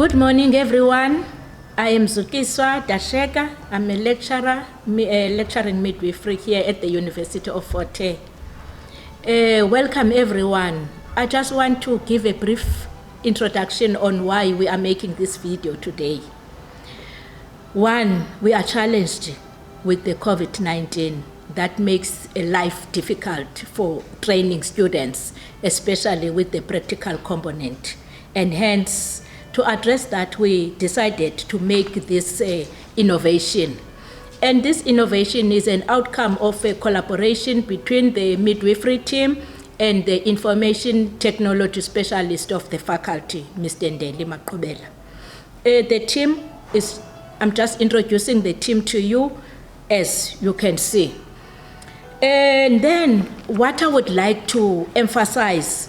Good morning, everyone. I am Zukiswa Dasheka. I'm a lecturer, lecturing midwifery here at the University of Fort Hare. Welcome, everyone. I just want to give a brief introduction on why we are making this video today. One, we are challenged with the COVID-19 that makes life difficult for training students, especially with the practical component. And hence, to address that, we decided to make this innovation. And this innovation is an outcome of a collaboration between the midwifery team and the information technology specialist of the faculty, Mr. Ndeli Maqhubela. The team is, I'm just introducing the team to you, as you can see. And then what I would like to emphasize,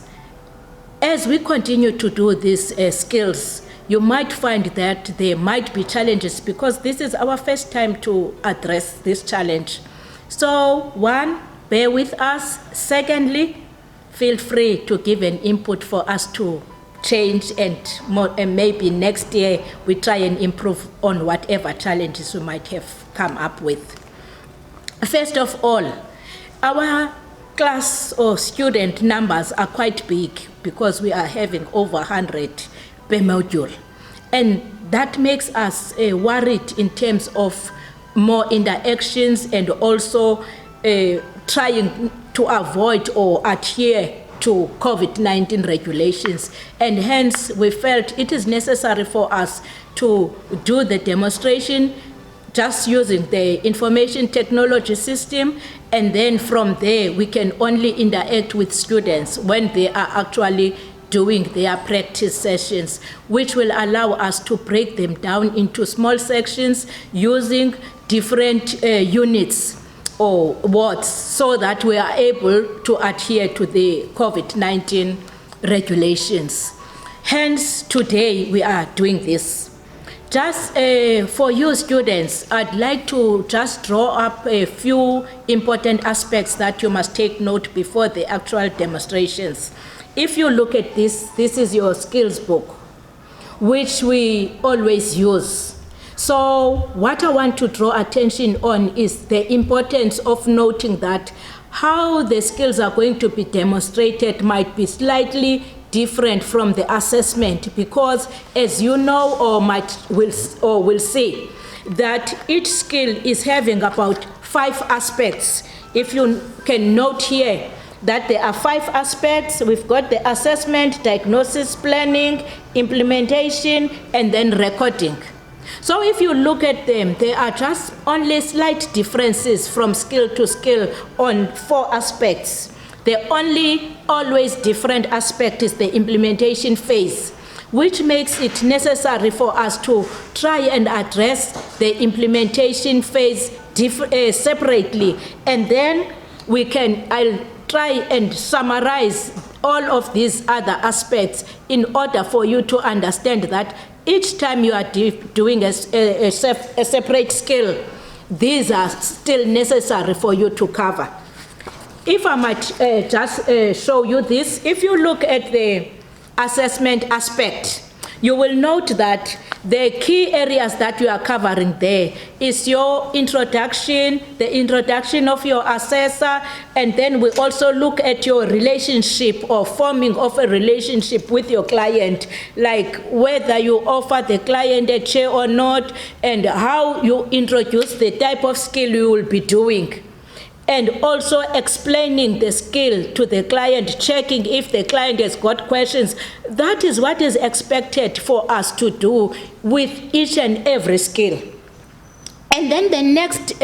as we continue to do these skills, you might find that there might be challenges because this is our first time to address this challenge. So one, bear with us. Secondly, feel free to give an input for us to change and maybe next year we try and improve on whatever challenges we might have come up with. First of all, our class or student numbers are quite big because we are having over 100 per module. And that makes us worried in terms of more interactions and also trying to avoid or adhere to COVID-19 regulations. And hence, we felt it is necessary for us to do the demonstration just using the information technology system, and then from there we can only interact with students when they are actually doing their practice sessions, which will allow us to break them down into small sections using different units or wards so that we are able to adhere to the COVID-19 regulations. Hence, today we are doing this. Just for you students, I'd like to just draw up a few important aspects that you must take note before the actual demonstrations. If you look at this, this is your skills book, which we always use. So what I want to draw attention on is the importance of noting that how the skills are going to be demonstrated might be slightly different from the assessment, because as you know or will see, that each skill is having about 5 aspects. If you can note here that there are 5 aspects, we've got the assessment, diagnosis, planning, implementation, and then recording. So if you look at them, there are just only slight differences from skill to skill on 4 aspects. The only always different aspect is the implementation phase, which makes it necessary for us to try and address the implementation phase separately. And then I'll try and summarize all of these other aspects in order for you to understand that each time you are doing a separate skill, these are still necessary for you to cover. If I might just show you this, if you look at the assessment aspect, you will note that the key areas that you are covering there is your introduction, the introduction of your assessor, and then we also look at your relationship or forming of a relationship with your client, like whether you offer the client a chair or not, and how you introduce the type of skill you will be doing. And also explaining the skill to the client, checking if the client has got questions. That is what is expected for us to do with each and every skill. And then the next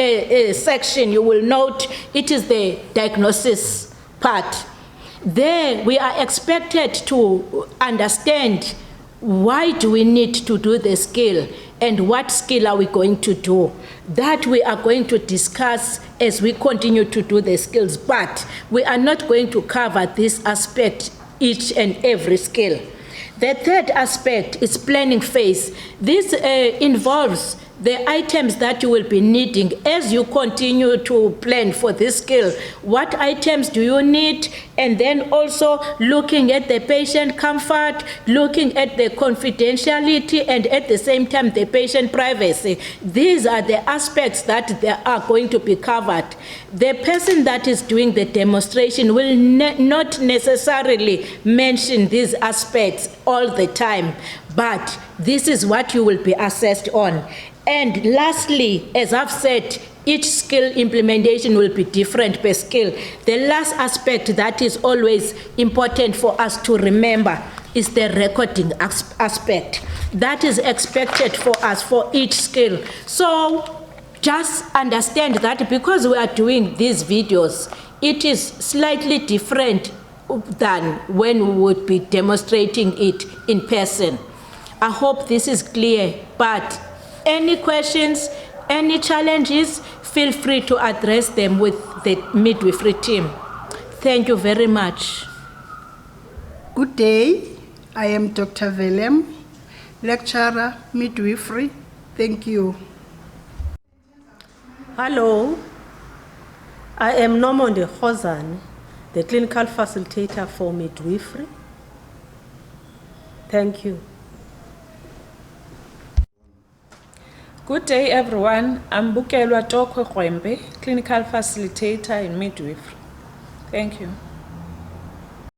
section, you will note, it is the diagnosis part. There we are expected to understand why do we need to do the skill and what skill are we going to do. That we are going to discuss as we continue to do the skills, but we are not going to cover this aspect, each and every skill. The third aspect is planning phase. This involves the items that you will be needing as you continue to plan for this skill. What items do you need? And then also looking at the patient comfort, looking at the confidentiality, and at the same time the patient privacy. These are the aspects that they are going to be covered. The person that is doing the demonstration will not necessarily mention these aspects all the time, but this is what you will be assessed on. And lastly, as I've said, each skill implementation will be different per skill. The last aspect that is always important for us to remember is the recording aspect. That is expected for us for each skill. So just understand that because we are doing these videos, it is slightly different than when we would be demonstrating it in person. I hope this is clear, but any questions, any challenges, feel free to address them with the midwifery team. Thank you very much. Good day. I am Dr. Willem, lecturer, midwifery. Thank you. Hello. I am Nomonde Khozani, the clinical facilitator for midwifery. Thank you. Good day, everyone. I'm Bukelwa Tokwe Kwembe, clinical facilitator in midwifery. Thank you.